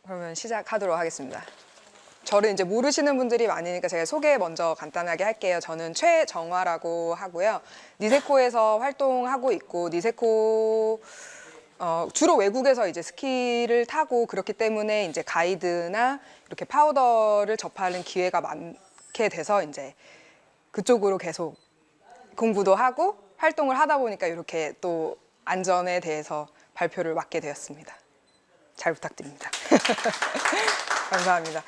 그러면 시작하도록 하겠습니다. 저를 이제 모르시는 분들이 많으니까 제가 소개 먼저 간단하게 할게요. 저는 최정화라고 하고요. 니세코에서 활동하고 있고, 니세코 주로 외국에서 이제 스키를 타고 그렇기 때문에 이제 가이드나 이렇게 파우더를 접하는 기회가 많게 돼서 이제 그쪽으로 계속 공부도 하고 활동을 하다 보니까 이렇게 또 안전에 대해서 발표를 맡게 되었습니다. 잘 부탁드립니다. 감사합니다.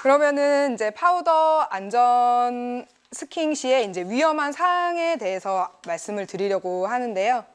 그러면은 이제 파우더 안전 스킹 시에 이제 위험한 사항에 대해서 말씀을 드리려고 하는데요.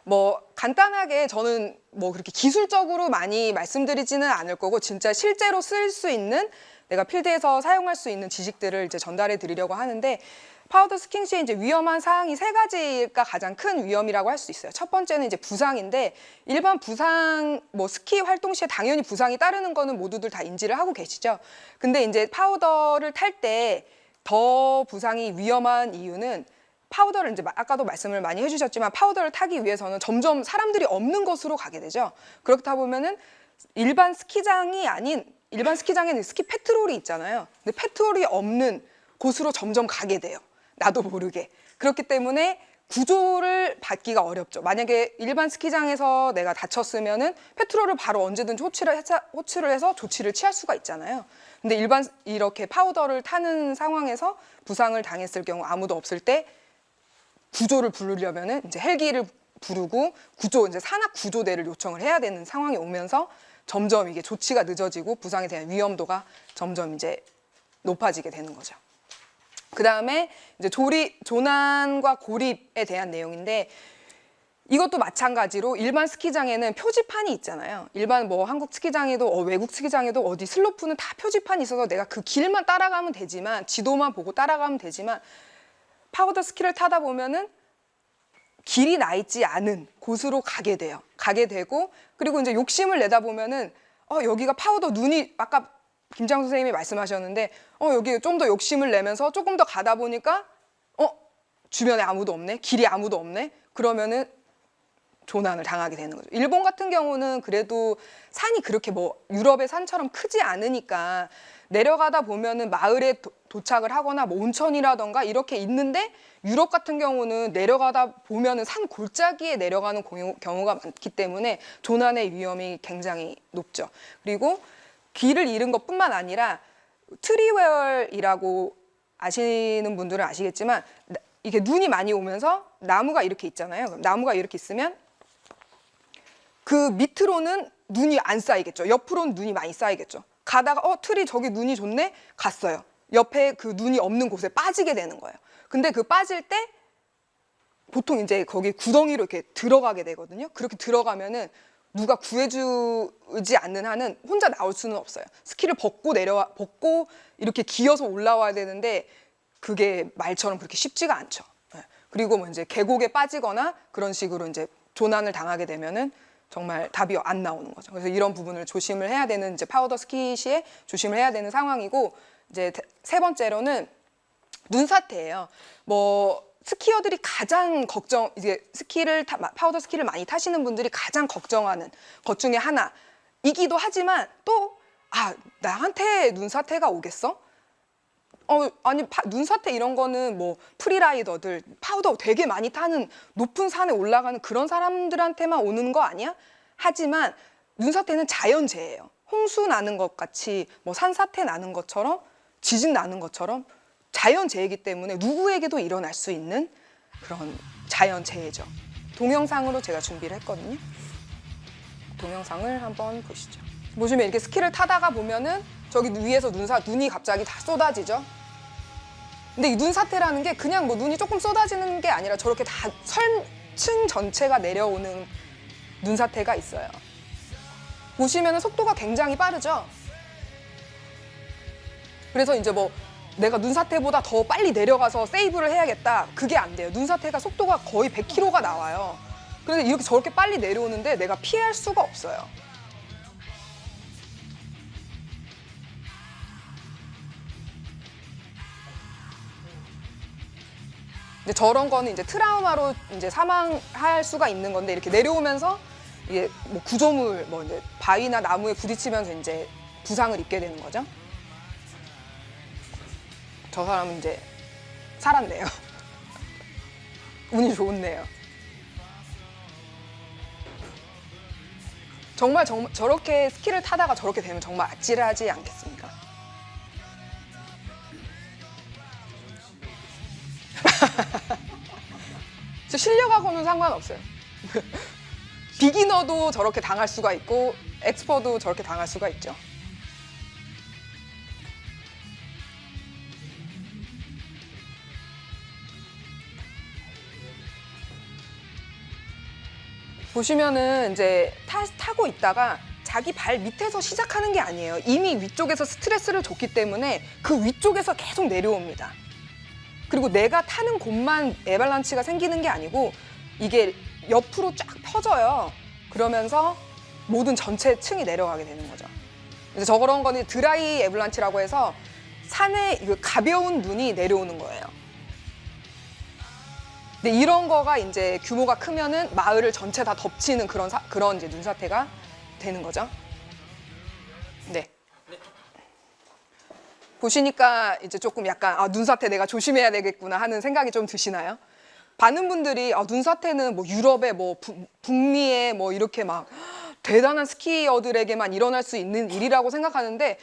뭐 간단하게 저는 뭐 그렇게 기술적으로 많이 말씀드리지는 않을 거고 진짜 실제로 쓸 수 있는 내가 필드에서 사용할 수 있는 지식들을 이제 전달해 드리려고 하는데 파우더 스킹 시에 이제 위험한 사항이 3가지가 가장 큰 위험이라고 할 수 있어요. 첫 번째는 이제 부상인데 일반 부상 뭐 스키 활동 시에 당연히 부상이 따르는 거는 모두들 다 인지를 하고 계시죠. 근데 이제 파우더를 탈 때 더 부상이 위험한 이유는 파우더를 이제 아까도 말씀을 많이 해주셨지만 파우더를 타기 위해서는 점점 사람들이 없는 곳으로 가게 되죠. 그렇다 보면은 일반 스키장에는 스키 페트롤이 있잖아요. 근데 페트롤이 없는 곳으로 점점 가게 돼요. 나도 모르게. 그렇기 때문에 구조를 받기가 어렵죠. 만약에 일반 스키장에서 내가 다쳤으면은 페트롤을 바로 언제든 호출을 해서 조치를 취할 수가 있잖아요. 근데 이렇게 파우더를 타는 상황에서 부상을 당했을 경우 아무도 없을 때 구조를 부르려면은 이제 헬기를 부르고 이제 산악 구조대를 요청을 해야 되는 상황이 오면서 점점 이게 조치가 늦어지고 부상에 대한 위험도가 점점 이제 높아지게 되는 거죠. 그 다음에 이제 조난과 고립에 대한 내용인데 이것도 마찬가지로 일반 스키장에는 표지판이 있잖아요. 일반 뭐 한국 스키장에도 외국 스키장에도 어디 슬로프는 다 표지판이 있어서 내가 그 길만 따라가면 되지만 지도만 보고 따라가면 되지만 파우더 스키를 타다 보면은 길이 나 있지 않은 곳으로 가게 돼요. 가게 되고 그리고 이제 욕심을 내다 보면은 여기가 파우더 눈이 아까 김장 선생님이 말씀하셨는데 여기 좀 더 욕심을 내면서 조금 더 가다 보니까 주변에 아무도 없네. 길이 아무도 없네. 그러면은 조난을 당하게 되는 거죠. 일본 같은 경우는 그래도 산이 그렇게 뭐 유럽의 산처럼 크지 않으니까 내려가다 보면은 마을에 도착을 하거나 뭐 온천이라던가 이렇게 있는데 유럽 같은 경우는 내려가다 보면은 산 골짜기에 내려가는 경우가 많기 때문에 조난의 위험이 굉장히 높죠. 그리고 길을 잃은 것뿐만 아니라 트리웰이라고 아시는 분들은 아시겠지만 이게 눈이 많이 오면서 나무가 이렇게 있잖아요. 그럼 나무가 이렇게 있으면 그 밑으로는 눈이 안 쌓이겠죠. 옆으로는 눈이 많이 쌓이겠죠. 가다가 트리 저기 눈이 좋네? 갔어요. 옆에 그 눈이 없는 곳에 빠지게 되는 거예요. 근데 그 빠질 때 보통 이제 거기 구덩이로 이렇게 들어가게 되거든요. 그렇게 들어가면은 누가 구해주지 않는 한은 혼자 나올 수는 없어요. 스키를 벗고 이렇게 기어서 올라와야 되는데 그게 말처럼 그렇게 쉽지가 않죠. 그리고 뭐 이제 계곡에 빠지거나 그런 식으로 이제 조난을 당하게 되면은 정말 답이 안 나오는 거죠. 그래서 이런 부분을 조심을 해야 되는 이제 파우더 스키 시에 조심을 해야 되는 상황이고 이제 3번째로는 눈사태예요. 뭐 스키어들이 가장 이제 파우더 스키를 많이 타시는 분들이 가장 걱정하는 것 중에 하나이기도 하지만 또 나한테 눈사태가 오겠어? 아니 눈사태 이런 거는 뭐 프리라이더들 파우더 되게 많이 타는 높은 산에 올라가는 그런 사람들한테만 오는 거 아니야? 하지만 눈사태는 자연재해예요. 홍수 나는 것 같이 뭐 산사태 나는 것처럼 지진 나는 것처럼 자연재해이기 때문에 누구에게도 일어날 수 있는 그런 자연재해죠. 동영상으로 제가 준비를 했거든요. 동영상을 한번 보시죠. 보시면 이렇게 스키를 타다가 보면은 저기 위에서 눈이 갑자기 다 쏟아지죠. 근데 이 눈사태라는 게 그냥 뭐 눈이 조금 쏟아지는 게 아니라 저렇게 다 층 전체가 내려오는 눈사태가 있어요. 보시면은 속도가 굉장히 빠르죠. 그래서 이제 뭐 내가 눈사태보다 더 빨리 내려가서 세이브를 해야겠다. 그게 안 돼요. 눈사태가 속도가 거의 100km가 나와요. 그런데 이렇게 저렇게 빨리 내려오는데 내가 피할 수가 없어요. 이제 저런 거는 이제 트라우마로 이제 사망할 수가 있는 건데 이렇게 내려오면서 이게 뭐 구조물, 뭐 이제 바위나 나무에 부딪히면서 이제 부상을 입게 되는 거죠. 저 사람은 이제 살았네요. 운이 좋네요. 정말 저렇게 스키를 타다가 저렇게 되면 정말 아찔하지 않겠습니까? 저 실력하고는 상관없어요. 비기너도 저렇게 당할 수가 있고 엑스퍼도 저렇게 당할 수가 있죠. 보시면은 이제 타고 있다가 자기 발 밑에서 시작하는 게 아니에요. 이미 위쪽에서 스트레스를 줬기 때문에 그 위쪽에서 계속 내려옵니다. 그리고 내가 타는 곳만 에발란치가 생기는 게 아니고 이게 옆으로 쫙 펴져요. 그러면서 모든 전체 층이 내려가게 되는 거죠. 이제 저런 거는 드라이 에발란치라고 해서 산에 가벼운 눈이 내려오는 거예요. 근데 이런 거가 이제 규모가 크면은 마을을 전체 다 덮치는 그런 이제 눈사태가 되는 거죠. 네. 보시니까 이제 조금 약간 눈사태 내가 조심해야 되겠구나 하는 생각이 좀 드시나요? 많은 분들이 눈사태는 뭐 유럽의 뭐 북미의 뭐 이렇게 막 대단한 스키어들에게만 일어날 수 있는 일이라고 생각하는데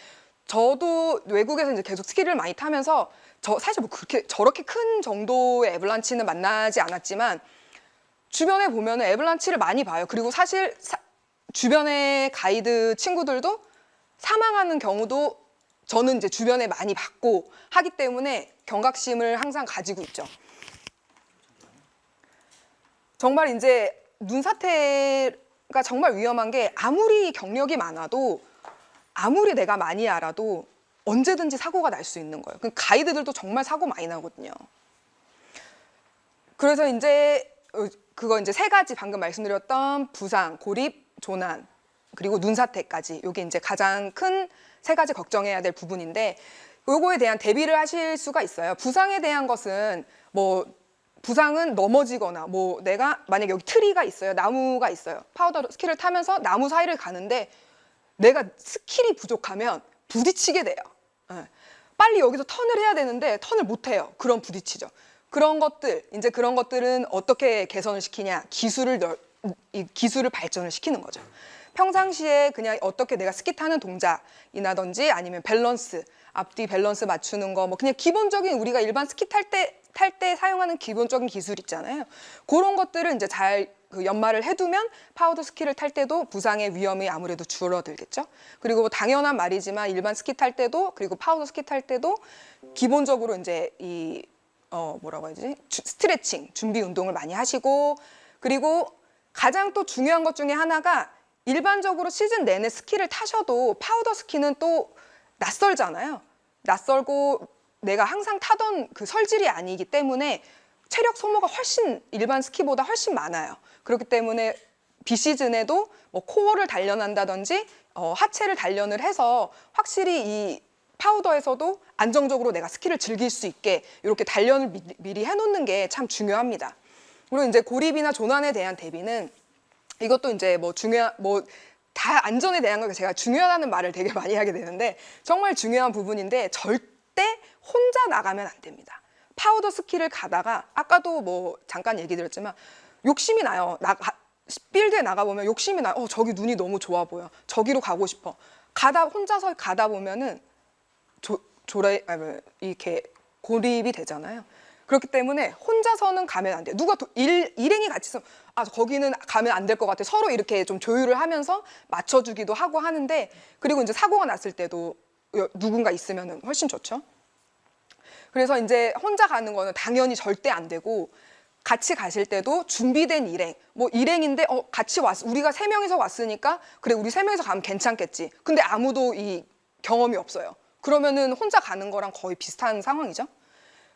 저도 외국에서 이제 계속 스키를 많이 타면서 사실 뭐 그렇게 저렇게 큰 정도의 에블란치는 만나지 않았지만 주변에 보면은 에블란치를 많이 봐요. 그리고 사실 주변의 가이드 친구들도 사망하는 경우도 저는 이제 주변에 많이 봤고 하기 때문에 경각심을 항상 가지고 있죠. 정말 이제 눈사태가 정말 위험한 게 아무리 경력이 많아도 아무리 내가 많이 알아도 언제든지 사고가 날 수 있는 거예요. 가이드들도 정말 사고 많이 나거든요. 그래서 이제 그거 이제 세 가지 방금 말씀드렸던 부상, 고립, 조난 그리고 눈사태까지 이게 이제 가장 큰 세 가지 걱정해야 될 부분인데 요거에 대한 대비를 하실 수가 있어요. 부상에 대한 것은 뭐 부상은 넘어지거나 뭐 내가 만약에 여기 트리가 있어요. 나무가 있어요. 파우더 스키를 타면서 나무 사이를 가는데 내가 스킬이 부족하면 부딪히게 돼요. 빨리 여기서 턴을 해야 되는데 턴을 못 해요. 그럼 부딪히죠. 그런 것들은 어떻게 개선을 시키냐? 기술을 발전을 시키는 거죠. 평상시에 그냥 어떻게 내가 스키 타는 동작이라든지 아니면 밸런스, 앞뒤 밸런스 맞추는 거, 뭐 그냥 기본적인 우리가 일반 스키 탈 때 사용하는 기본적인 기술 있잖아요. 그런 것들을 이제 잘 연마를 해두면 파우더 스키를 탈 때도 부상의 위험이 아무래도 줄어들겠죠. 그리고 당연한 말이지만 일반 스키 탈 때도 그리고 파우더 스키 탈 때도 기본적으로 이제 뭐라고 해야지? 스트레칭, 준비 운동을 많이 하시고 그리고 가장 또 중요한 것 중에 하나가 일반적으로 시즌 내내 스키를 타셔도 파우더 스키는 또 낯설잖아요. 낯설고 내가 항상 타던 그 설질이 아니기 때문에 체력 소모가 일반 스키보다 훨씬 많아요. 그렇기 때문에 비시즌에도 뭐 코어를 단련한다든지 하체를 단련을 해서 확실히 이 파우더에서도 안정적으로 내가 스키를 즐길 수 있게 이렇게 단련을 미리 해놓는 게 참 중요합니다. 그리고 이제 고립이나 조난에 대한 대비는 이것도 이제 다 안전에 대한 거 제가 중요하다는 말을 되게 많이 하게 되는데 정말 중요한 부분인데 절대 혼자 나가면 안 됩니다. 파우더 스키를 가다가 아까도 뭐 잠깐 얘기 드렸지만 욕심이 나요. 필드에 나가보면 욕심이 나요. 저기 눈이 너무 좋아 보여. 저기로 가고 싶어. 혼자서 가다 보면은 이렇게 고립이 되잖아요. 그렇기 때문에 혼자서는 가면 안 돼요. 누가 일행이 같이 있으면 거기는 가면 안 될 것 같아. 서로 이렇게 좀 조율을 하면서 맞춰주기도 하고 하는데 그리고 이제 사고가 났을 때도 누군가 있으면 훨씬 좋죠. 그래서 이제 혼자 가는 거는 당연히 절대 안 되고 같이 가실 때도 준비된 일행, 뭐 일행인데 같이 우리가 3명이서 왔으니까 그래 우리 3명이서 가면 괜찮겠지. 근데 아무도 이 경험이 없어요. 그러면은 혼자 가는 거랑 거의 비슷한 상황이죠.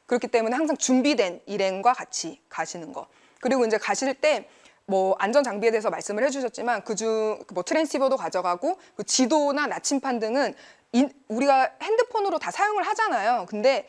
그렇기 때문에 항상 준비된 일행과 같이 가시는 거. 그리고 이제 가실 때 뭐 안전 장비에 대해서 말씀을 해주셨지만 그중 뭐 트랜시버도 가져가고 그 지도나 나침판 등은 우리가 핸드폰으로 다 사용을 하잖아요. 근데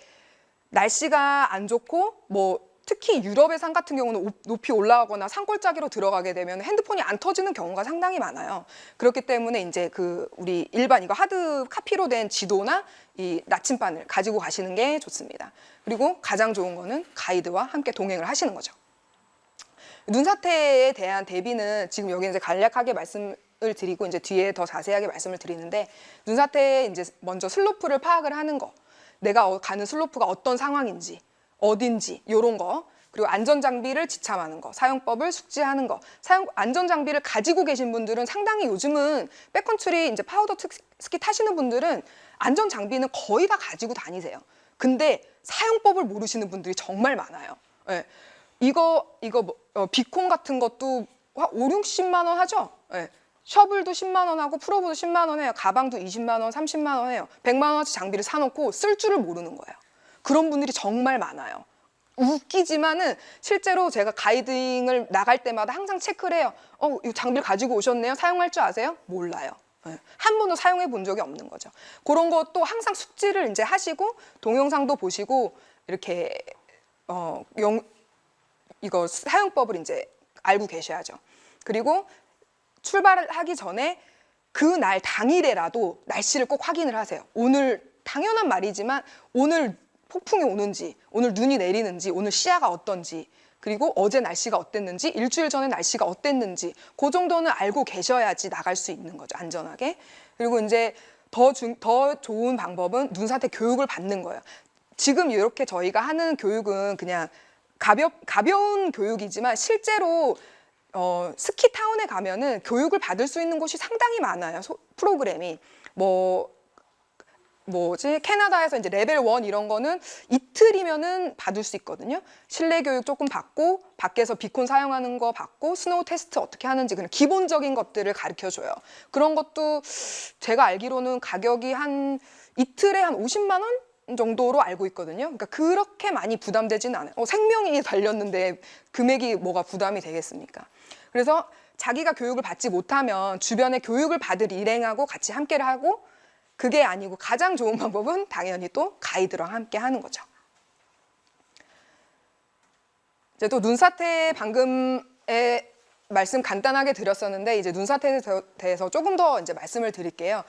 날씨가 안 좋고 뭐 특히 유럽의 산 같은 경우는 높이 올라가거나 산골짜기로 들어가게 되면 핸드폰이 안 터지는 경우가 상당히 많아요. 그렇기 때문에 이제 우리 일반 이거 하드 카피로 된 지도나 이 나침반을 가지고 가시는 게 좋습니다. 그리고 가장 좋은 거는 가이드와 함께 동행을 하시는 거죠. 눈사태에 대한 대비는 지금 여기 이제 간략하게 말씀을 드리고 이제 뒤에 더 자세하게 말씀을 드리는데, 눈사태에 이제 먼저 슬로프를 파악을 하는 거, 내가 가는 슬로프가 어떤 상황인지, 어딘지 이런 거, 그리고 안전장비를 지참하는 거, 사용법을 숙지하는 거. 안전장비를 가지고 계신 분들은 상당히 요즘은 백컨트리 이제 파우더 스키 타시는 분들은 안전장비는 거의 다 가지고 다니세요. 근데 사용법을 모르시는 분들이 정말 많아요. 네. 이거 비콘 같은 것도 5, 60만 원 하죠. 네. 셔블도 10만 원 하고 프로브도 10만 원 해요. 가방도 20만 원, 30만 원 해요. 100만 원어치 장비를 사놓고 쓸 줄을 모르는 거예요. 그런 분들이 정말 많아요. 웃기지만은 실제로 제가 가이딩을 나갈 때마다 항상 체크를 해요. 이 장비를 가지고 오셨네요. 사용할 줄 아세요? 몰라요. 네. 한 번도 사용해 본 적이 없는 거죠. 그런 것도 항상 숙지를 이제 하시고 동영상도 보시고 이렇게 이거 사용법을 이제 알고 계셔야죠. 그리고 출발을 하기 전에 그날 당일에라도 날씨를 꼭 확인을 하세요. 오늘 당연한 말이지만 오늘 폭풍이 오는지, 오늘 눈이 내리는지, 오늘 시야가 어떤지, 그리고 어제 날씨가 어땠는지, 일주일 전에 날씨가 어땠는지 그 정도는 알고 계셔야지 나갈 수 있는 거죠. 안전하게. 그리고 이제 더 좋은 방법은 눈사태 교육을 받는 거예요. 지금 이렇게 저희가 하는 교육은 그냥 가벼운 교육이지만 실제로 스키타운에 가면은 교육을 받을 수 있는 곳이 상당히 많아요. 프로그램이 캐나다에서 이제 레벨 1 이런 거는 이틀이면은 받을 수 있거든요. 실내 교육 조금 받고 밖에서 비콘 사용하는 거 받고 스노우 테스트 어떻게 하는지 그냥 기본적인 것들을 가르쳐 줘요. 그런 것도 제가 알기로는 가격이 한 이틀에 한 50만 원 정도로 알고 있거든요. 그러니까 그렇게 많이 부담되지는 않아요. 생명이 달렸는데 금액이 뭐가 부담이 되겠습니까? 그래서 자기가 교육을 받지 못하면 주변에 교육을 받을 일행하고 같이 함께를 하고, 그게 아니고 가장 좋은 방법은 당연히 또 가이드랑 함께 하는 거죠. 이제 또 눈사태 방금에 말씀 간단하게 드렸었는데 이제 눈사태에 대해서 조금 더 이제 말씀을 드릴게요.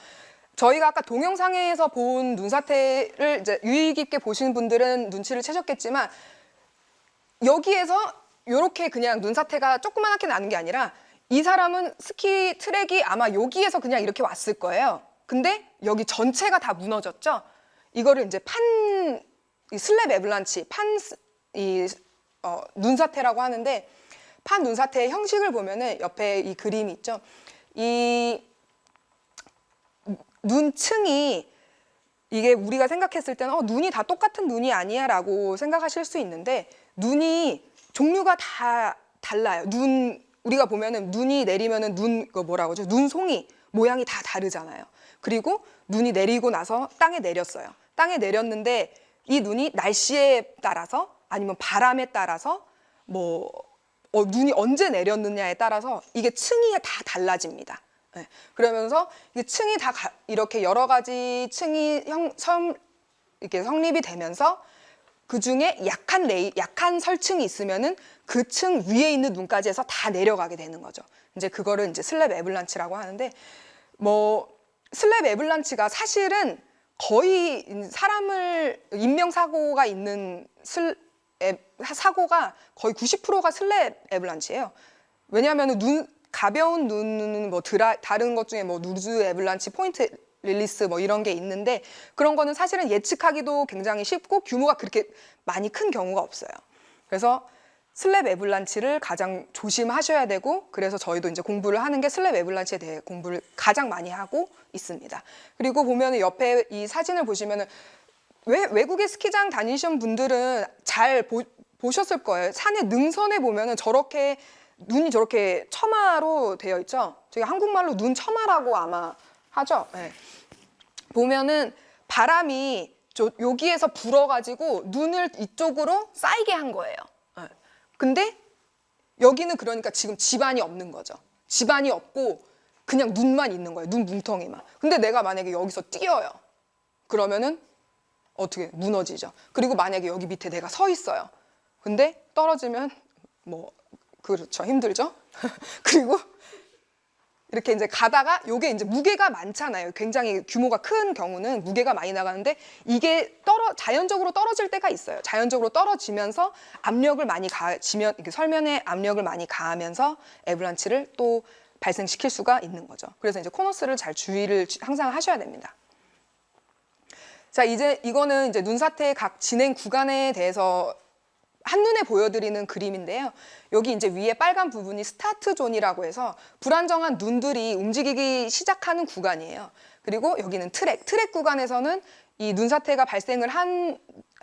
저희가 아까 동영상에서 본 눈사태를 이제 유의 깊게 보신 분들은 눈치를 채셨겠지만 여기에서 이렇게 그냥 눈사태가 조그맣게 나는 게 아니라 이 사람은 스키 트랙이 아마 여기에서 그냥 이렇게 왔을 거예요. 근데 여기 전체가 다 무너졌죠. 이거를 이제 슬랩 애블란치, 눈사태라고 하는데, 판 눈사태의 형식을 보면은 옆에 이 그림이 있죠. 이 눈층이 이게 우리가 생각했을 때는 눈이 다 똑같은 눈이 아니야 라고 생각하실 수 있는데, 눈이 종류가 다 달라요. 우리가 보면은 눈이 내리면은 뭐라고 하죠? 눈송이 모양이 다 다르잖아요. 그리고 눈이 내리고 나서 땅에 내렸어요. 땅에 내렸는데 이 눈이 날씨에 따라서 아니면 바람에 따라서 눈이 언제 내렸느냐에 따라서 이게 층이 다 달라집니다. 네. 그러면서 이게 층이 다 이렇게 여러 가지 층이 이렇게 성립이 되면서 그 중에 약한 설층이 있으면은 그 층 위에 있는 눈까지 해서 다 내려가게 되는 거죠. 이제 그거를 이제 슬랩 애블란치라고 하는데, 슬랩 애블란치가 사실은 거의 인명사고가 있는 사고가 거의 90%가 슬랩 애블란치예요. 왜냐하면 가벼운 눈, 다른 것 중에 루즈 애블란치, 포인트 릴리스 이런 게 있는데, 그런 거는 사실은 예측하기도 굉장히 쉽고 규모가 그렇게 많이 큰 경우가 없어요. 그래서 슬랩 애블란치를 가장 조심하셔야 되고, 그래서 저희도 이제 공부를 하는 게 슬랩 애블란치에 대해 공부를 가장 많이 하고 있습니다. 그리고 보면은 옆에 이 사진을 보시면은 외국의 스키장 다니신 분들은 잘 보셨을 거예요. 산의 능선에 보면은 눈이 저렇게 처마로 되어 있죠. 저희 한국말로 눈 처마라고 아마 하죠. 네. 보면은 바람이 여기에서 불어가지고 눈을 이쪽으로 쌓이게 한 거예요. 네. 근데 여기는 그러니까 지금 지반이 없는 거죠. 지반이 없고 그냥 눈만 있는 거예요. 눈 뭉텅이만. 근데 내가 만약에 여기서 뛰어요. 그러면은 어떻게 무너지죠. 그리고 만약에 여기 밑에 내가 서 있어요. 근데 떨어지면 뭐 그렇죠, 힘들죠. 그리고 이렇게 이제 가다가 요게 이제 무게가 많잖아요. 굉장히 규모가 큰 경우는 무게가 많이 나가는데 이게 자연적으로 떨어질 때가 있어요. 자연적으로 떨어지면서 압력을 많이 가지면 이렇게 설면에 압력을 많이 가하면서 애블란치를 또 발생시킬 수가 있는 거죠. 그래서 이제 코너스를 잘 주의를 항상 하셔야 됩니다. 자, 이제 이거는 이제 눈사태의 각 진행 구간에 대해서 한눈에 보여드리는 그림인데요. 여기 이제 위에 빨간 부분이 스타트 존이라고 해서 불안정한 눈들이 움직이기 시작하는 구간이에요. 그리고 여기는 트랙 구간에서는 이 눈사태가 발생을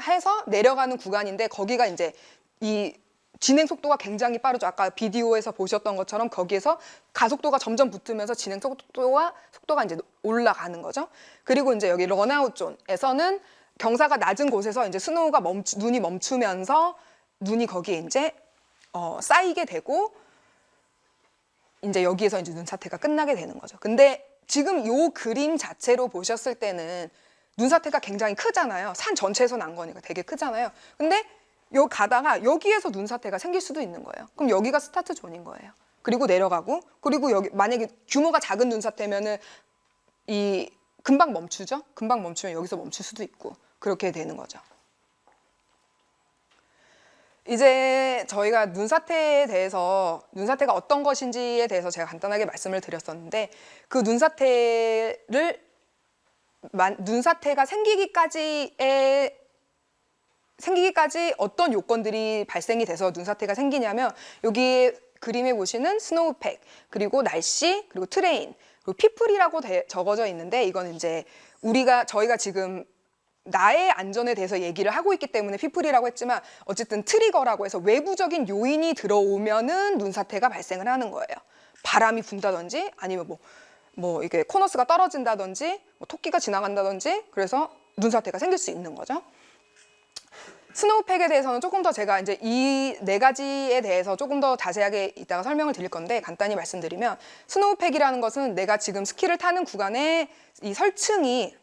해서 내려가는 구간인데 거기가 이제 이 진행 속도가 굉장히 빠르죠. 아까 비디오에서 보셨던 것처럼 거기에서 가속도가 점점 붙으면서 진행 속도가 이제 올라가는 거죠. 그리고 이제 여기 런아웃 존에서는 경사가 낮은 곳에서 이제 스노우가 눈이 멈추면서 눈이 거기에 이제 쌓이게 되고 이제 여기에서 이제 눈사태가 끝나게 되는 거죠. 근데 지금 요 그림 자체로 보셨을 때는 눈사태가 굉장히 크잖아요. 산 전체에서 난 거니까 되게 크잖아요. 근데 요 가다가 여기에서 눈사태가 생길 수도 있는 거예요. 그럼 여기가 스타트 존인 거예요. 그리고 내려가고 그리고 여기 만약에 규모가 작은 눈사태면은 이 금방 멈추죠. 금방 멈추면 여기서 멈출 수도 있고 그렇게 되는 거죠. 이제 저희가 눈사태에 대해서 눈사태가 어떤 것인지에 대해서 제가 간단하게 말씀을 드렸었는데 그 눈사태가 생기기까지 어떤 요건들이 발생이 돼서 눈사태가 생기냐면 여기 그림에 보시는 스노우팩 그리고 날씨 그리고 트레인 그리고 피플이라고 적어져 있는데 이건 이제 저희가 지금 나의 안전에 대해서 얘기를 하고 있기 때문에 피플이라고 했지만 어쨌든 트리거라고 해서 외부적인 요인이 들어오면은 눈사태가 발생을 하는 거예요. 바람이 분다든지 아니면 뭐 이게 코너스가 떨어진다든지 뭐 토끼가 지나간다든지 그래서 눈사태가 생길 수 있는 거죠. 스노우팩에 대해서는 조금 더 제가 이제 이 네 가지에 대해서 조금 더 자세하게 이따가 설명을 드릴 건데 간단히 말씀드리면 스노우팩이라는 것은 내가 지금 스키를 타는 구간에 이 설층이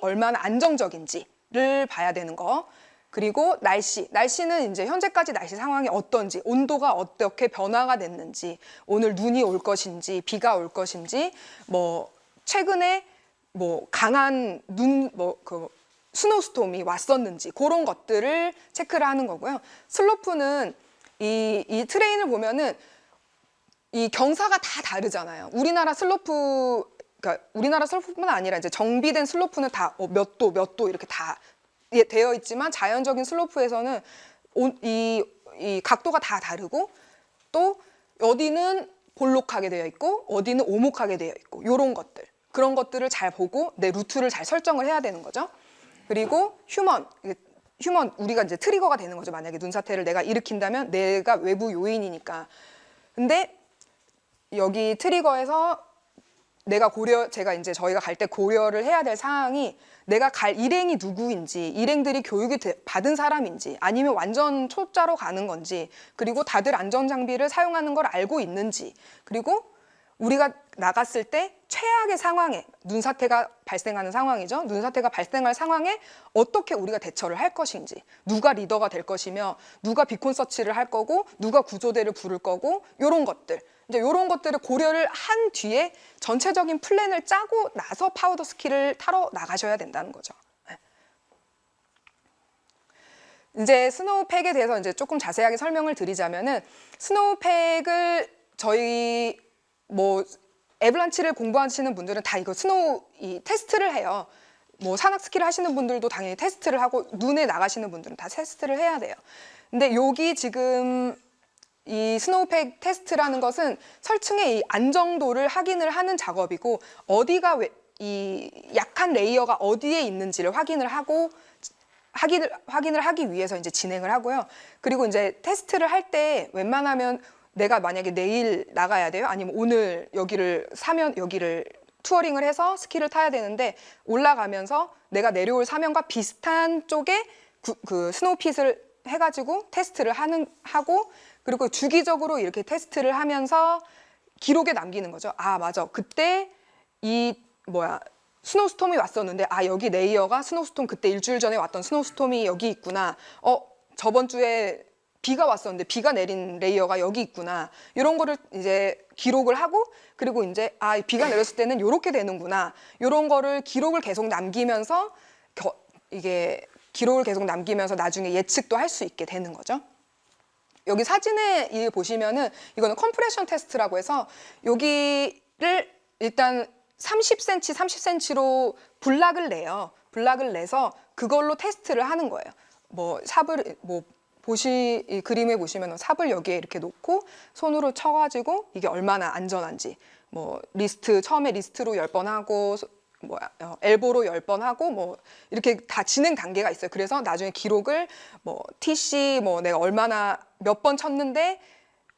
얼마나 안정적인지를 봐야 되는 거. 그리고 날씨는 이제 현재까지 날씨 상황이 어떤지, 온도가 어떻게 변화가 됐는지, 오늘 눈이 올 것인지, 비가 올 것인지, 뭐 최근에 뭐 강한 스노우스톰이 왔었는지 그런 것들을 체크를 하는 거고요. 슬로프는 이 트레인을 보면은 이 경사가 다 다르잖아요. 우리나라 슬로프뿐만 아니라 이제 정비된 슬로프는 다 몇 도 이렇게 다 되어 있지만 자연적인 슬로프에서는 이 각도가 다 다르고 또 어디는 볼록하게 되어 있고 어디는 오목하게 되어 있고 이런 것들 그런 것들을 잘 보고 내 루트를 잘 설정을 해야 되는 거죠. 그리고 휴먼 우리가 이제 트리거가 되는 거죠. 만약에 눈사태를 내가 일으킨다면 내가 외부 요인이니까. 근데 여기 트리거에서 제가 이제 저희가 갈 때 고려를 해야 될 사항이 내가 갈 일행이 누구인지, 일행들이 교육이 받은 사람인지, 아니면 완전 초짜로 가는 건지, 그리고 다들 안전장비를 사용하는 걸 알고 있는지, 그리고 우리가 나갔을 때 최악의 상황에 눈사태가 발생하는 상황이죠. 눈사태가 발생할 상황에 어떻게 우리가 대처를 할 것인지, 누가 리더가 될 것이며, 누가 비콘 서치를 할 거고, 누가 구조대를 부를 거고, 이런 것들. 이제 이런 것들을 고려를 한 뒤에 전체적인 플랜을 짜고 나서 파우더 스키를 타러 나가셔야 된다는 거죠. 이제 스노우팩에 대해서 이제 조금 자세하게 설명을 드리자면은 스노우팩을 저희 애블란치를 공부하시는 분들은 다 이거 이 테스트를 해요. 산악 스키를 하시는 분들도 당연히 테스트를 하고 눈에 나가시는 분들은 다 테스트를 해야 돼요. 근데 여기 지금 이 스노우팩 테스트라는 것은 설층의 이 안정도를 확인을 하는 작업이고 어디가 이 약한 레이어가 어디에 있는지를 확인을 하기 위해서 이제 진행을 하고요. 그리고 이제 테스트를 할 때 웬만하면 내가 만약에 내일 나가야 돼요. 아니면 오늘 여기를 투어링을 해서 스키를 타야 되는데 올라가면서 내가 내려올 사면과 비슷한 쪽에 그 스노우핏을 해가지고 테스트를 하고 그리고 주기적으로 이렇게 테스트를 하면서 기록에 남기는 거죠. 아, 맞아. 그때 스노우스톰이 왔었는데 여기 레이어가 스노우스톰 그때 일주일 전에 왔던 스노우스톰이 여기 있구나. 저번 주에 비가 왔었는데 비가 내린 레이어가 여기 있구나. 이런 거를 이제 기록을 하고 그리고 이제 비가 내렸을 때는 이렇게 되는구나. 이런 거를 기록을 계속 남기면서 이게 기록을 계속 남기면서 나중에 예측도 할 수 있게 되는 거죠. 여기 사진에 보시면은 이거는 컴프레션 테스트라고 해서 여기를 일단 30cm, 30cm로 블락을 내요. 블락을 내서 그걸로 테스트를 하는 거예요. 뭐 삽을 이 그림에 보시면 삽을 여기에 이렇게 놓고 손으로 쳐가지고 이게 얼마나 안전한지 뭐 처음에 리스트로 10번 하고 엘보로 10번 하고 뭐 이렇게 다 진행 단계가 있어요. 그래서 나중에 기록을 뭐 TC 내가 얼마나 몇 번 쳤는데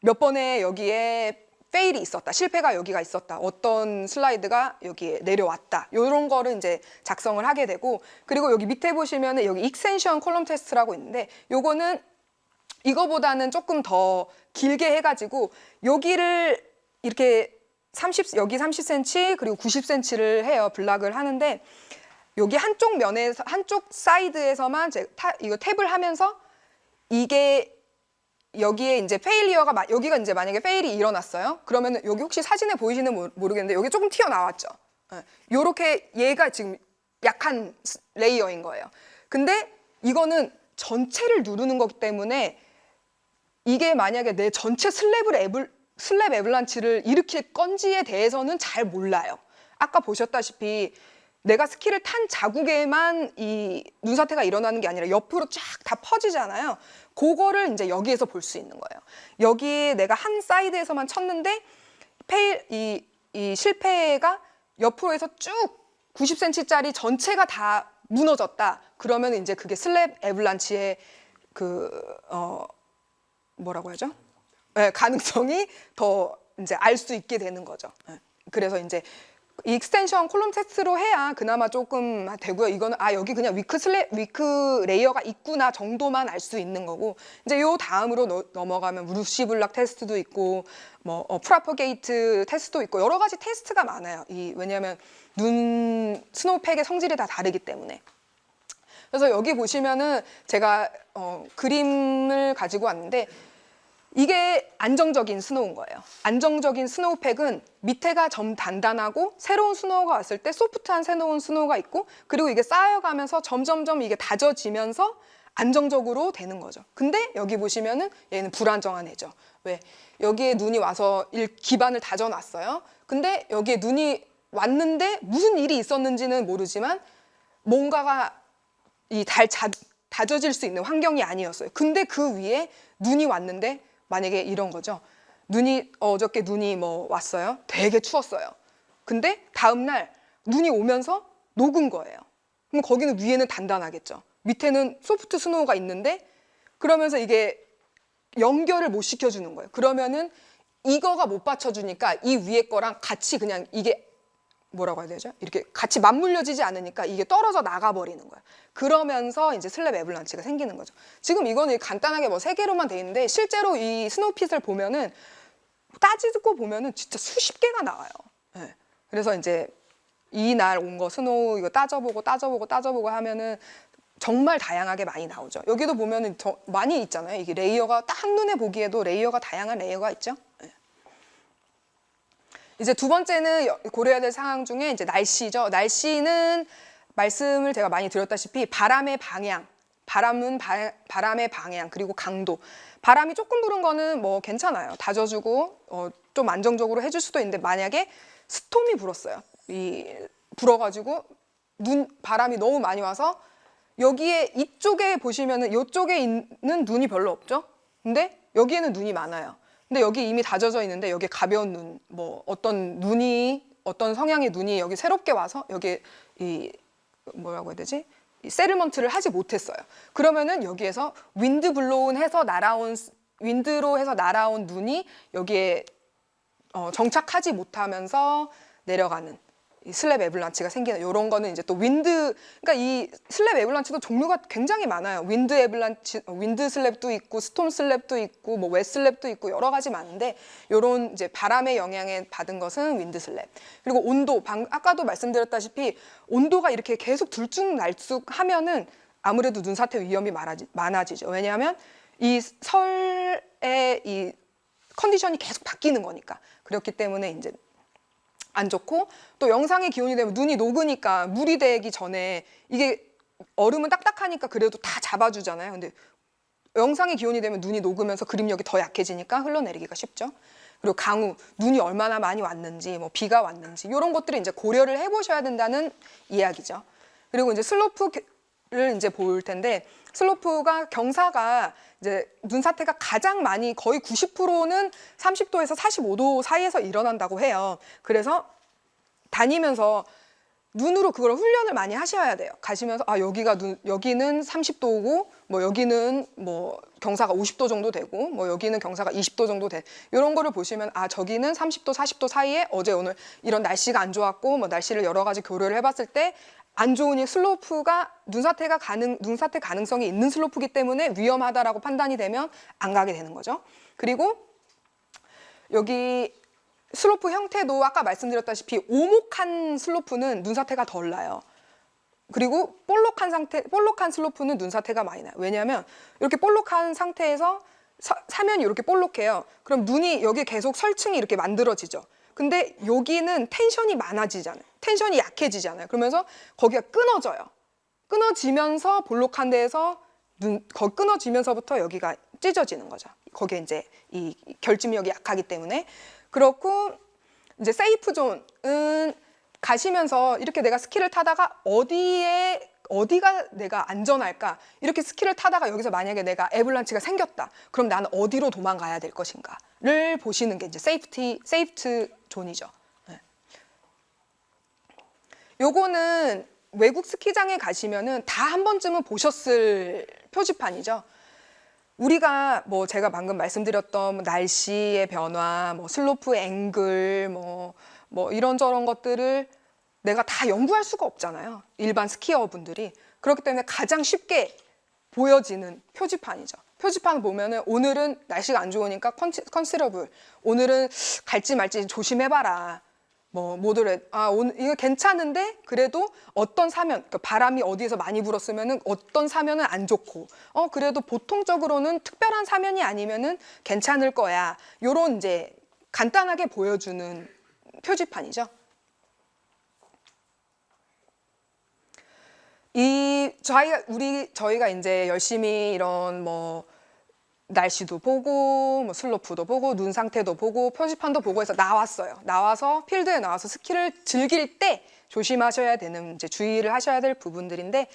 몇 번에 여기에 페일이 있었다, 실패가 여기가 있었다, 어떤 슬라이드가 여기에 내려왔다, 이런 거를 이제 작성을 하게 되고, 그리고 여기 밑에 보시면은 여기 익스텐션 콜럼 테스트라고 있는데 요거는 이거보다는 조금 더 길게 해가지고 여기를 이렇게 여기 30cm 그리고 90cm를 해요. 블락을 하는데 여기 한쪽 면에서 한쪽 사이드에서만 이거 탭을 하면서 이게 여기에 이제 페일리어가 여기가 이제 만약에 페일이 일어났어요. 그러면 여기 혹시 사진에 보이시는 모르겠는데 여기 조금 튀어나왔죠. 요렇게 얘가 지금 약한 레이어인 거예요. 근데 이거는 전체를 누르는 거기 때문에 이게 만약에 내 전체 슬랩 애블란치를 일으킬 건지에 대해서는 잘 몰라요. 아까 보셨다시피 내가 스키를 탄 자국에만 이 눈사태가 일어나는 게 아니라 옆으로 쫙 다 퍼지잖아요. 그거를 이제 여기에서 볼 수 있는 거예요. 여기 내가 한 사이드에서만 쳤는데 이 실패가 옆으로 해서 쭉 90cm짜리 전체가 다 무너졌다. 그러면 이제 그게 슬랩 애블란치의 뭐라고 하죠? 네, 가능성이 더 이제 알 수 있게 되는 거죠. 네. 그래서 이제 익스텐션 콜럼 테스트로 해야 그나마 조금 되고요. 이거는 여기 그냥 위크 레이어가 있구나 정도만 알 수 있는 거고, 이제 요 다음으로 넘어가면 루시 블락 테스트도 있고 뭐 프라퍼게이트 테스트도 있고 여러 가지 테스트가 많아요. 왜냐하면 스노우팩의 성질이 다 다르기 때문에. 그래서 여기 보시면은 제가 그림을 가지고 왔는데 이게 안정적인 스노우인 거예요. 안정적인 스노우팩은 밑에가 좀 단단하고 새로운 스노우가 왔을 때 소프트한 새로운 스노우가 있고, 그리고 이게 쌓여가면서 점점점 이게 다져지면서 안정적으로 되는 거죠. 근데 여기 보시면은 얘는 불안정한 애죠. 왜? 여기에 눈이 와서 기반을 다져놨어요. 근데 여기에 눈이 왔는데 무슨 일이 있었는지는 모르지만 뭔가가 다져질 수 있는 환경이 아니었어요. 근데 그 위에 눈이 왔는데 만약에 이런 거죠. 어저께 눈이 왔어요. 되게 추웠어요. 근데 다음날 눈이 오면서 녹은 거예요. 그럼 거기는 위에는 단단하겠죠. 밑에는 소프트 스노우가 있는데 그러면서 이게 연결을 못 시켜주는 거예요. 그러면은 이거가 못 받쳐주니까 이 위에 거랑 같이 그냥 이게 뭐라고 해야 되죠? 이렇게 같이 맞물려지지 않으니까 이게 떨어져 나가버리는 거야. 그러면서 이제 슬랩 애블란치가 생기는 거죠. 지금 이거는 간단하게 3개로만 돼 있는데 실제로 이 스노우핏을 보면은 따지고 보면은 진짜 수십 개가 나와요. 네. 그래서 이제 이날 온 거 스노우 이거 따져보고 하면은 정말 다양하게 많이 나오죠. 여기도 보면은 많이 있잖아요. 이게 레이어가 딱 한눈에 보기에도 레이어가 다양한 레이어가 있죠. 네. 이제 두 번째는 고려해야 될 상황 중에 이제 날씨죠. 날씨는 말씀을 제가 많이 드렸다시피 바람의 방향, 바람의 방향 그리고 강도. 바람이 조금 부는 거는 괜찮아요. 다져주고 좀 안정적으로 해줄 수도 있는데 만약에 스톰이 불었어요. 불어가지고 바람이 너무 많이 와서 여기에 이쪽에 보시면은 이쪽에 있는 눈이 별로 없죠. 근데 여기에는 눈이 많아요. 근데 여기 이미 다져져 있는데 여기 가벼운 눈, 어떤 성향의 눈이 여기 새롭게 와서 여기 뭐라고 해야 되지? 세틀먼트를 하지 못했어요. 그러면은 여기에서 윈드로 해서 날아온 눈이 여기에 정착하지 못하면서 내려가는 이 슬랩 애블란치가 생기는 이런 거는 이제 또 그러니까 이 슬랩 애블란치도 종류가 굉장히 많아요. 윈드 슬랩도 있고 스톰 슬랩도 있고 웻 슬랩도 있고 여러 가지 많은데 이런 이제 바람의 영향에 받은 것은 윈드 슬랩. 그리고 온도 아까도 말씀드렸다시피 온도가 이렇게 계속 들쭉날쭉 하면은 아무래도 눈사태 위험이 많아지죠. 왜냐하면 이 설의 이 컨디션이 계속 바뀌는 거니까. 그렇기 때문에 이제 안 좋고, 또 영상의 기온이 되면 눈이 녹으니까 물이 되기 전에, 이게 얼음은 딱딱하니까 그래도 다 잡아주잖아요. 근데 영상의 기온이 되면 눈이 녹으면서 그림력이 더 약해지니까 흘러내리기가 쉽죠. 그리고 강우, 눈이 얼마나 많이 왔는지, 뭐 비가 왔는지, 이런 것들을 이제 고려를 해보셔야 된다는 이야기죠. 그리고 이제 슬로프를 이제 볼 텐데, 슬로프가 경사가 이제 눈사태가 가장 많이, 거의 90%는 30도에서 45도 사이에서 일어난다고 해요. 그래서 다니면서 눈으로 그걸 훈련을 많이 하셔야 돼요. 가시면서 여기는 30도고, 뭐 여기는 뭐 경사가 50도 정도 되고, 뭐 여기는 경사가 20도 정도 돼. 이런 거를 보시면 저기는 30도, 40도 사이에 어제 오늘 이런 날씨가 안 좋았고, 뭐 날씨를 여러 가지 교류를 해봤을 때 안 좋으니 슬로프가 눈사태 가능성이 있는 슬로프이기 때문에 위험하다라고 판단이 되면 안 가게 되는 거죠. 그리고 여기 슬로프 형태도 아까 말씀드렸다시피 오목한 슬로프는 눈사태가 덜 나요. 그리고 볼록한 슬로프는 눈사태가 많이 나요. 왜냐하면 이렇게 볼록한 상태에서 사면이 이렇게 볼록해요. 그럼 눈이 여기 계속 설층이 이렇게 만들어지죠. 근데 여기는 텐션이 많아지잖아요. 텐션이 약해지잖아요. 그러면서 거기가 끊어져요. 끊어지면서 볼록한 데에서 끊어지면서부터 여기가 찢어지는 거죠. 거기에 이제 이 결집력이 약하기 때문에. 그렇고 이제 세이프 존은 가시면서 이렇게 내가 스키를 타다가 어디가 내가 안전할까? 이렇게 스키를 타다가 여기서 만약에 내가 애블란치가 생겼다. 그럼 나는 어디로 도망가야 될 것인가를 보시는 게 이제 세이프 존이죠. 네. 요거는 외국 스키장에 가시면은 다 한 번쯤은 보셨을 표지판이죠. 우리가 뭐 제가 방금 말씀드렸던 날씨의 변화, 뭐 슬로프 앵글, 뭐 이런저런 것들을 내가 다 연구할 수가 없잖아요. 일반 스키어 분들이. 그렇기 때문에 가장 쉽게 보여지는 표지판이죠. 표지판을 보면은 오늘은 날씨가 안 좋으니까 컨시더블. 오늘은 갈지 말지 조심해봐라. 오늘 이거 괜찮은데 그래도 어떤 사면, 그러니까 바람이 어디에서 많이 불었으면은 어떤 사면은 안 좋고, 그래도 보통적으로는 특별한 사면이 아니면은 괜찮을 거야. 요런 이제 간단하게 보여주는 표지판이죠. 저희가 이제 열심히 이런 날씨도 보고, 슬로프도 보고, 눈 상태도 보고, 표지판도 보고 해서 나와서 필드에 나와서 스키를 즐길 때 조심하셔야 되는, 이제 주의를 하셔야 될 부분들인데,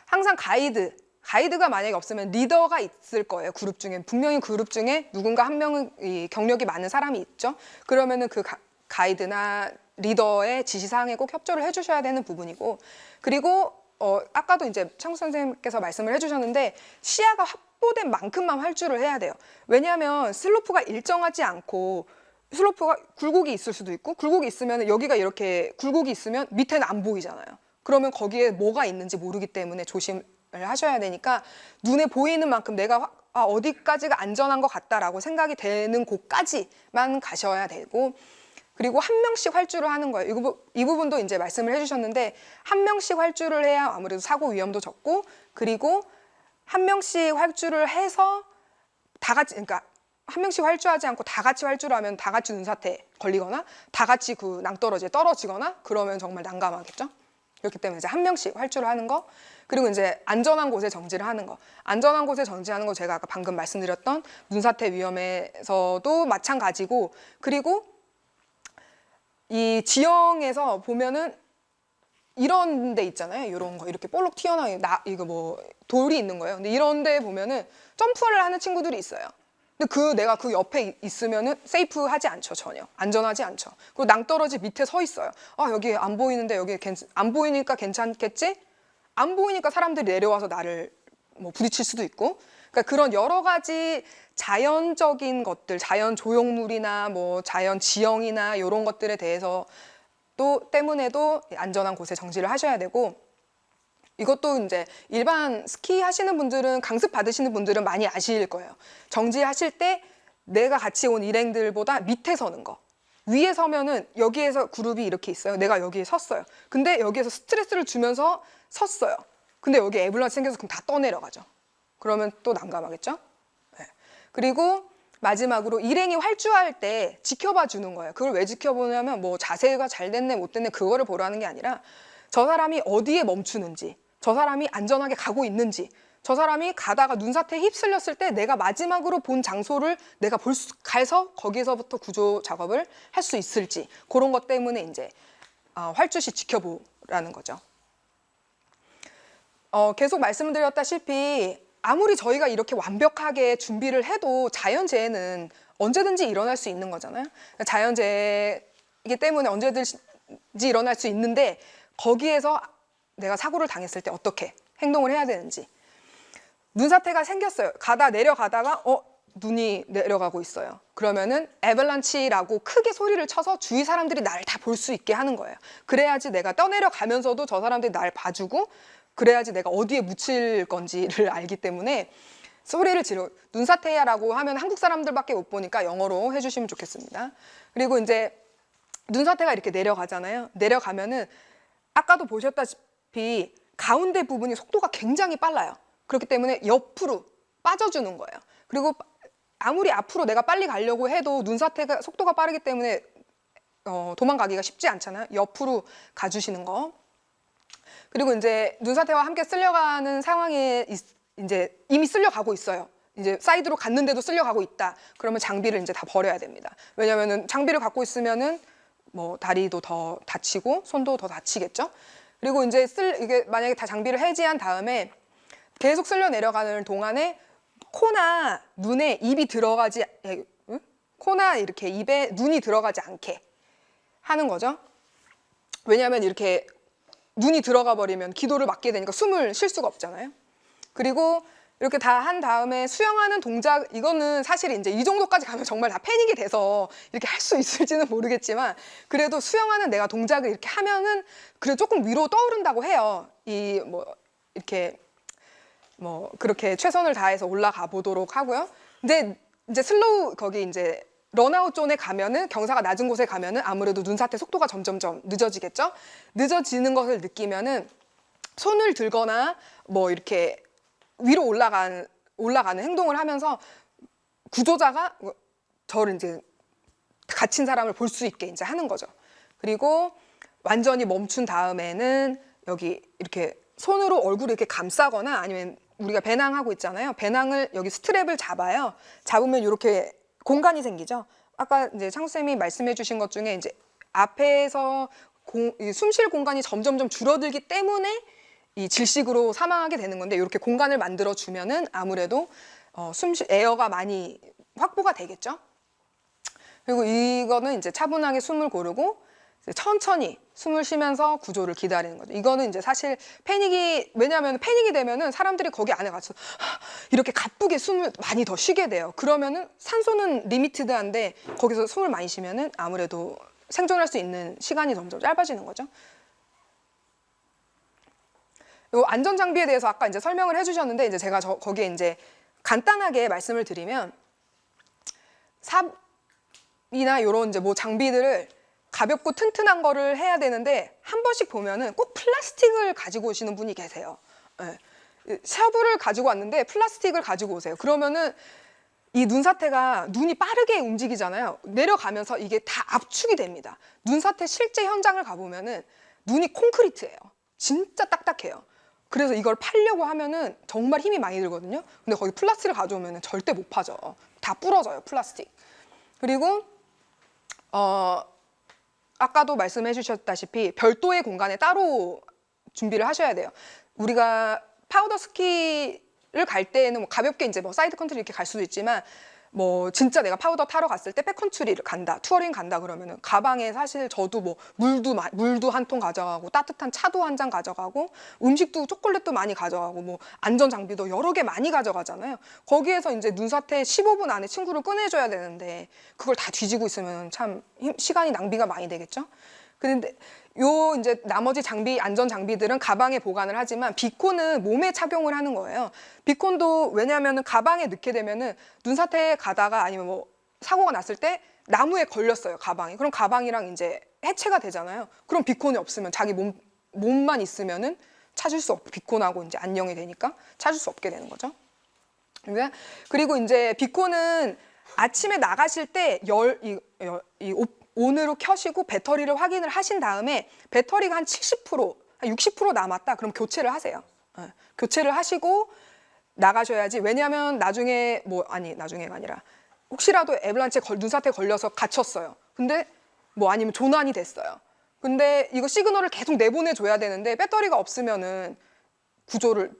항상 가이드가 만약에 없으면 리더가 있을 거예요. 분명히 그룹 중에 누군가 한 명은 이 경력이 많은 사람이 있죠. 그러면은 그 가이드나 리더의 지시사항에 꼭 협조를 해주셔야 되는 부분이고, 그리고 아까도 이제 창수 선생님께서 말씀을 해주셨는데, 시야가 확보된 만큼만 활주를 해야 돼요. 왜냐하면 슬로프가 일정하지 않고, 슬로프가 굴곡이 있을 수도 있고, 굴곡이 있으면 여기가 이렇게 굴곡이 있으면 밑에는 안 보이잖아요. 그러면 거기에 뭐가 있는지 모르기 때문에 조심을 하셔야 되니까, 눈에 보이는 만큼 내가 어디까지가 안전한 것 같다라고 생각이 되는 곳까지만 가셔야 되고, 그리고 한 명씩 활주를 하는 거예요. 이 부분도 이제 말씀을 해주셨는데, 한 명씩 활주를 해야 아무래도 사고 위험도 적고, 그리고 한 명씩 활주를 해서 다 같이, 그러니까 한 명씩 활주하지 않고 다 같이 활주를 하면 다 같이 눈사태 걸리거나 다 같이 그 낭떠러지에 떨어지거나 그러면 정말 난감하겠죠. 그렇기 때문에 이제 한 명씩 활주를 하는 거, 그리고 이제 안전한 곳에 정지를 하는 거. 안전한 곳에 정지하는 거 제가 아까 방금 말씀드렸던 눈사태 위험에서도 마찬가지고, 그리고 이 지형에서 보면은 이런 데 있잖아요. 이런 거 이렇게 볼록 튀어나온 돌이 있는 거예요. 근데 이런 데 보면은 점프를 하는 친구들이 있어요. 근데 내가 그 옆에 있으면은 세이프하지 않죠. 전혀 안전하지 않죠. 그리고 낭떠러지 밑에 서 있어요. 여기 안 보이는데 여기 안 보이니까 괜찮겠지? 안 보이니까 사람들이 내려와서 나를 부딪힐 수도 있고. 그러니까 그런 여러 가지 자연적인 것들, 자연 조형물이나 자연 지형이나 이런 것들에 대해서 때문에도 안전한 곳에 정지를 하셔야 되고, 이것도 이제 일반 스키 하시는 분들은, 강습 받으시는 분들은 많이 아실 거예요. 정지하실 때 내가 같이 온 일행들보다 밑에 서는 거. 위에 서면은 여기에서 그룹이 이렇게 있어요. 내가 여기에 섰어요. 근데 여기에서 스트레스를 주면서 섰어요. 근데 여기 애블란치 생겨서 그럼 다 떠내려가죠. 그러면 또 난감하겠죠? 네. 그리고 마지막으로 일행이 활주할 때 지켜봐 주는 거예요. 그걸 왜 지켜보냐면 뭐 자세가 잘 됐네 못 됐네 그거를 보라는 게 아니라 저 사람이 어디에 멈추는지, 저 사람이 안전하게 가고 있는지, 저 사람이 가다가 눈사태에 휩쓸렸을 때 내가 마지막으로 본 장소를 내가 가서 거기서부터 구조 작업을 할 수 있을지, 그런 것 때문에 이제 활주시 지켜보라는 거죠. 계속 말씀드렸다시피 아무리 저희가 이렇게 완벽하게 준비를 해도 자연재해는 언제든지 일어날 수 있는 거잖아요. 자연재해이기 때문에 언제든지 일어날 수 있는데 거기에서 내가 사고를 당했을 때 어떻게 행동을 해야 되는지. 눈사태가 생겼어요. 내려가다가 눈이 내려가고 있어요. 그러면은 애벌란치라고 크게 소리를 쳐서 주위 사람들이 나를 다 볼 수 있게 하는 거예요. 그래야지 내가 떠내려가면서도 저 사람들이 날 봐주고 그래야지 내가 어디에 묻힐 건지를 알기 때문에 소리를 지르고, 눈사태야라고 하면 한국 사람들밖에 못 보니까 영어로 해주시면 좋겠습니다. 그리고 이제 눈사태가 이렇게 내려가잖아요. 내려가면은 아까도 보셨다시피 가운데 부분이 속도가 굉장히 빨라요. 그렇기 때문에 옆으로 빠져주는 거예요. 그리고 아무리 앞으로 내가 빨리 가려고 해도 눈사태가 속도가 빠르기 때문에 도망가기가 쉽지 않잖아요. 옆으로 가주시는 거. 그리고 이제 눈사태와 함께 쓸려가는 상황에 이제 이미 쓸려가고 있어요. 이제 사이드로 갔는데도 쓸려가고 있다. 그러면 장비를 이제 다 버려야 됩니다. 왜냐하면은 장비를 갖고 있으면은 뭐 다리도 더 다치고 손도 더 다치겠죠. 그리고 이제 이게 만약에 다 장비를 해지한 다음에 계속 쓸려 내려가는 동안에 코나 눈에 입이 들어가지, 코나 이렇게 입에 눈이 들어가지 않게 하는 거죠. 왜냐하면 이렇게 눈이 들어가 버리면 기도를 막게 되니까 숨을 쉴 수가 없잖아요. 그리고 이렇게 다 한 다음에 수영하는 동작, 이거는 사실 이제 이 정도까지 가면 정말 다 패닉이 돼서 이렇게 할 수 있을지는 모르겠지만 그래도 수영하는 내가 동작을 이렇게 하면은 그래도 조금 위로 떠오른다고 해요. 이렇게 그렇게 최선을 다해서 올라가 보도록 하고요. 근데 이제 슬로우 거기 이제 런아웃 존에 가면은 경사가 낮은 곳에 가면은 아무래도 눈사태 속도가 점점점 늦어지겠죠. 늦어지는 것을 느끼면은 손을 들거나 뭐 이렇게 위로 올라가는 행동을 하면서 구조자가 저를 이제 갇힌 사람을 볼 수 있게 이제 하는 거죠. 그리고 완전히 멈춘 다음에는 여기 이렇게 손으로 얼굴을 이렇게 감싸거나 아니면 우리가 배낭하고 있잖아요. 배낭을 여기 스트랩을 잡아요. 잡으면 이렇게 공간이 생기죠. 아까 이제 창수쌤이 말씀해 주신 것 중에 이제 앞에서 숨 쉴 공간이 점점점 줄어들기 때문에 이 질식으로 사망하게 되는 건데 이렇게 공간을 만들어 주면은 아무래도 에어가 많이 확보가 되겠죠. 그리고 이거는 이제 차분하게 숨을 고르고 천천히 숨을 쉬면서 구조를 기다리는 거죠. 이거는 이제 사실 왜냐하면 패닉이 되면은 사람들이 거기 안에 가서 이렇게 가쁘게 숨을 많이 더 쉬게 돼요. 그러면은 산소는 리미티드한데 거기서 숨을 많이 쉬면은 아무래도 생존할 수 있는 시간이 점점 짧아지는 거죠. 요 안전 장비에 대해서 아까 이제 설명을 해주셨는데 이제 제가 거기에 이제 간단하게 말씀을 드리면 삽이나 이런 이제 뭐 장비들을 가볍고 튼튼한 거를 해야 되는데 한 번씩 보면은 꼭 플라스틱을 가지고 오시는 분이 계세요. 네. 샤브를 가지고 왔는데 플라스틱을 가지고 오세요. 그러면은 이 눈사태가 눈이 빠르게 움직이잖아요. 내려가면서 이게 다 압축이 됩니다. 눈사태 실제 현장을 가보면은 눈이 콘크리트예요. 진짜 딱딱해요. 그래서 이걸 팔려고 하면은 정말 힘이 많이 들거든요. 근데 거기 플라스틱을 가져오면은 절대 못 파죠. 다 부러져요, 플라스틱. 그리고 아까도 말씀해 주셨다시피 별도의 공간에 따로 준비를 하셔야 돼요. 우리가 파우더 스키를 갈 때는 뭐 가볍게 이제 뭐 사이드 컨트리 이렇게 갈 수도 있지만 뭐 진짜 내가 파우더 타러 갔을 때 백컨트리를 간다, 투어링 간다 그러면은 가방에 사실 저도 뭐 물도 한 통 가져가고 따뜻한 차도 한 잔 가져가고 음식도 초콜릿도 많이 가져가고 뭐 안전 장비도 여러 개 많이 가져가잖아요. 거기에서 이제 눈사태 15분 안에 친구를 꺼내줘야 되는데 그걸 다 뒤지고 있으면 참 시간이 낭비가 많이 되겠죠. 근데 요 이제 나머지 안전 장비들은 가방에 보관을 하지만 비콘은 몸에 착용을 하는 거예요. 비콘도 왜냐하면은 가방에 넣게 되면은 눈사태에 가다가 아니면 뭐 사고가 났을 때 나무에 걸렸어요, 가방이. 그럼 가방이랑 이제 해체가 되잖아요. 그럼 비콘이 없으면 자기 몸만 있으면은 비콘하고 이제 안녕이 되니까 찾을 수 없게 되는 거죠. 그리고 이제 비콘은 아침에 나가실 때 온으로 켜시고 배터리를 확인을 하신 다음에 배터리가 한 70%, 한 60% 남았다. 그럼 교체를 하세요. 교체를 하시고 나가셔야지. 왜냐하면 나중에 나중에가 아니라 혹시라도 애블란체 눈사태 걸려서 갇혔어요. 근데 아니면 조난이 됐어요. 근데 이거 시그널을 계속 내보내줘야 되는데 배터리가 없으면은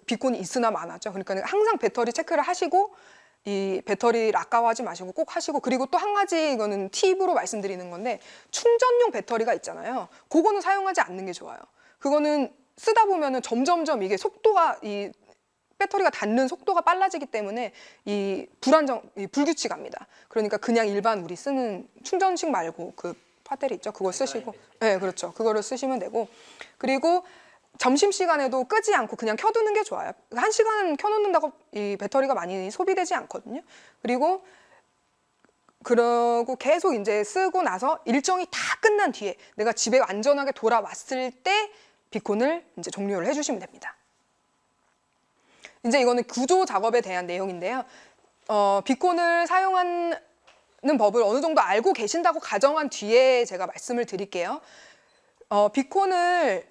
비콘이 있으나 마나죠. 그러니까 항상 배터리 체크를 하시고 이 배터리를 아까워하지 마시고 꼭 하시고, 그리고 또 한 가지 이거는 팁으로 말씀드리는 건데 충전용 배터리가 있잖아요. 그거는 사용하지 않는 게 좋아요. 그거는 쓰다 보면은 점점점 이게 이 배터리가 닿는 속도가 빨라지기 때문에 불규칙합니다. 그러니까 그냥 일반 우리 쓰는 충전식 말고 그 배터리 있죠. 그거 쓰시고, 네, 그렇죠. 그거를 쓰시면 되고, 그리고 점심시간에도 끄지 않고 그냥 켜두는 게 좋아요. 1시간 켜놓는다고 이 배터리가 많이 소비되지 않거든요. 그러고 계속 이제 쓰고 나서 일정이 다 끝난 뒤에 내가 집에 안전하게 돌아왔을 때 비콘을 이제 종료를 해주시면 됩니다. 이제 이거는 구조 작업에 대한 내용인데요. 비콘을 사용하는 법을 어느 정도 알고 계신다고 가정한 뒤에 제가 말씀을 드릴게요. 비콘을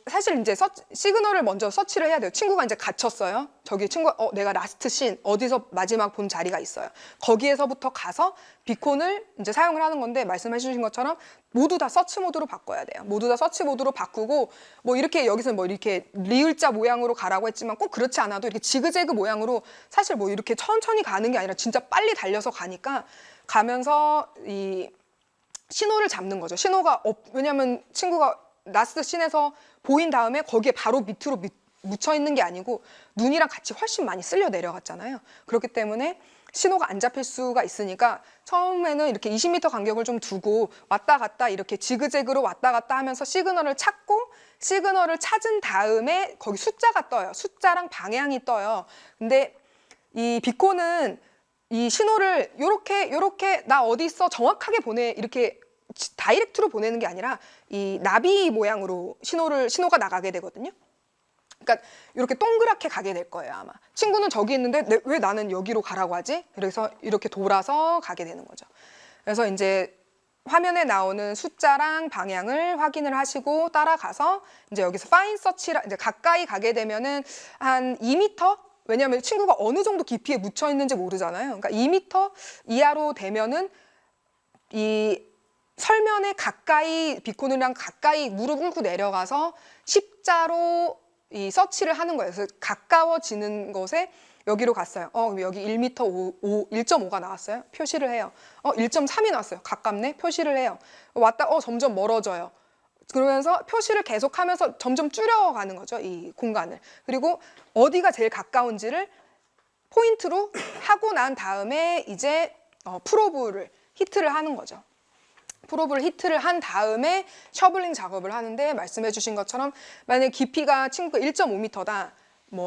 사실 이제 시그널을 먼저 서치를 해야 돼요. 친구가 이제 갇혔어요. 저기 친구가 내가 라스트 씬 어디서 마지막 본 자리가 있어요. 거기에서부터 가서 비콘을 이제 사용을 하는 건데, 말씀해 주신 것처럼 모두 다 서치 모드로 바꿔야 돼요. 모두 다 서치 모드로 바꾸고 이렇게 여기서는 이렇게 리을자 모양으로 가라고 했지만 꼭 그렇지 않아도 이렇게 지그재그 모양으로 사실 이렇게 천천히 가는 게 아니라 진짜 빨리 달려서 가면서 이 신호를 잡는 거죠. 왜냐면 친구가 라스트 씬에서 보인 다음에 거기에 바로 밑으로 묻혀 있는 게 아니고 눈이랑 같이 훨씬 많이 쓸려 내려갔잖아요. 그렇기 때문에 신호가 안 잡힐 수가 있으니까 처음에는 이렇게 20m 간격을 좀 두고 왔다 갔다 이렇게 지그재그로 왔다 갔다 하면서 시그널을 찾은 다음에 거기 숫자가 떠요. 숫자랑 방향이 떠요. 근데 이 비콘은 이 신호를 요렇게 나 어디 있어 정확하게 이렇게 다이렉트로 보내는 게 아니라 이 나비 모양으로 신호가 나가게 되거든요. 그러니까 이렇게 동그랗게 가게 될 거예요, 아마. 친구는 저기 있는데 왜 나는 여기로 가라고 하지? 그래서 이렇게 돌아서 가게 되는 거죠. 그래서 이제 화면에 나오는 숫자랑 방향을 확인을 하시고 따라가서 이제 여기서 파인 서치라 이제 가까이 가게 되면은 한 2m? 왜냐하면 친구가 어느 정도 깊이에 묻혀 있는지 모르잖아요. 그러니까 2m 이하로 되면은 이 설면에 비콘이랑 가까이 무릎 꿇고 내려가서 십자로 이 서치를 하는 거예요. 그래서 가까워지는 것에 여기로 갔어요. 여기 1m 1.5가 나왔어요. 표시를 해요. 1.3이 나왔어요. 가깝네. 표시를 해요. 왔다 점점 멀어져요. 그러면서 표시를 계속하면서 점점 줄여가는 거죠. 이 공간을. 그리고 어디가 제일 가까운지를 포인트로 하고 난 다음에 이제 프로브를 히트를 하는 거죠. 프로브를 히트를 한 다음에 셔블링 작업을 하는데, 말씀해 주신 것처럼 만약에 깊이가 친구가 1.5m다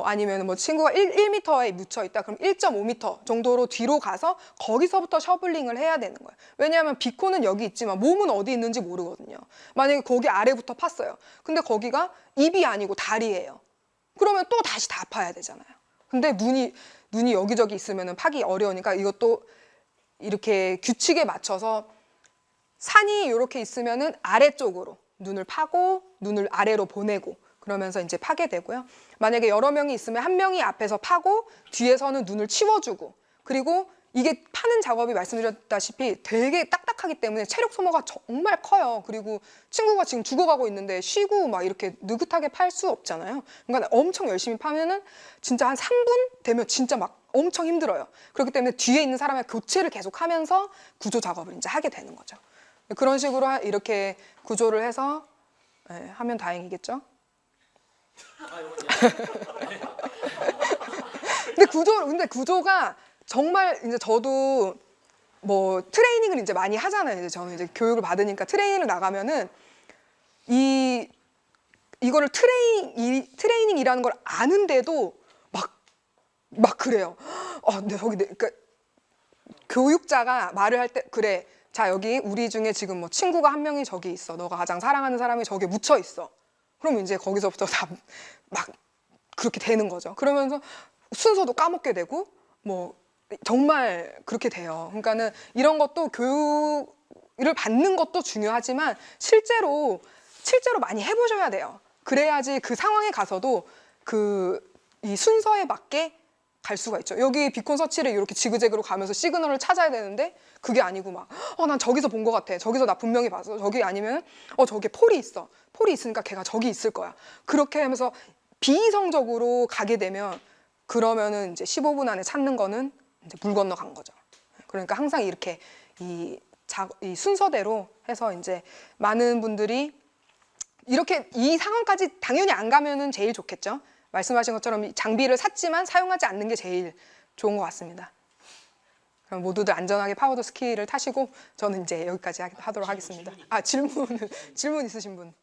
아니면 친구가 1m에 묻혀 있다, 그럼 1.5m 정도로 뒤로 가서 거기서부터 셔블링을 해야 되는 거예요. 왜냐하면 비콘은 여기 있지만 몸은 어디 있는지 모르거든요. 만약에 거기 아래부터 팠어요. 근데 거기가 입이 아니고 다리예요. 그러면 또 다시 다 파야 되잖아요. 근데 눈이 여기저기 있으면 파기 어려우니까 이것도 이렇게 규칙에 맞춰서 산이 이렇게 있으면은 아래쪽으로 눈을 파고 눈을 아래로 보내고 그러면서 이제 파게 되고요. 만약에 여러 명이 있으면 한 명이 앞에서 파고 뒤에서는 눈을 치워주고, 그리고 이게 파는 작업이 말씀드렸다시피 되게 딱딱하기 때문에 체력 소모가 정말 커요. 그리고 친구가 지금 죽어가고 있는데 쉬고 이렇게 느긋하게 팔 수 없잖아요. 그러니까 엄청 열심히 파면은 진짜 한 3분 되면 진짜 엄청 힘들어요. 그렇기 때문에 뒤에 있는 사람의 교체를 계속 하면서 구조 작업을 이제 하게 되는 거죠. 그런 식으로 이렇게 구조를 해서 하면 다행이겠죠. 근데 구조가 정말 이제 저도 트레이닝을 이제 많이 하잖아요. 이제 저는 이제 교육을 받으니까 트레이닝을 나가면은 이거를 트레이닝이라는 걸 아는데도 막 그래요. 근데 그러니까 교육자가 말을 할 때 그래. 자, 여기 우리 중에 지금 친구가 한 명이 저기 있어. 너가 가장 사랑하는 사람이 저기 묻혀 있어. 그럼 이제 거기서부터 다 막 그렇게 되는 거죠. 그러면서 순서도 까먹게 되고 뭐 정말 그렇게 돼요. 그러니까는 이런 것도 교육을 받는 것도 중요하지만 실제로 많이 해보셔야 돼요. 그래야지 그 상황에 가서도 이 순서에 맞게 갈 수가 있죠. 여기 비콘 서치를 이렇게 지그재그로 가면서 시그널을 찾아야 되는데 그게 아니고 막 난 저기서 본 것 같아. 저기서 나 분명히 봤어. 저기 아니면 저기에 폴이 있어. 폴이 있으니까 걔가 저기 있을 거야. 그렇게 하면서 비이성적으로 가게 되면 그러면은 이제 15분 안에 찾는 거는 이제 물 건너 간 거죠. 그러니까 항상 이렇게 이 순서대로 해서 이제 많은 분들이 이렇게 이 상황까지 당연히 안 가면은 제일 좋겠죠. 말씀하신 것처럼 장비를 샀지만 사용하지 않는 게 제일 좋은 것 같습니다. 그럼 모두들 안전하게 파워더 스키를 타시고 저는 이제 여기까지 하도록 하겠습니다. 질문 있으신 분?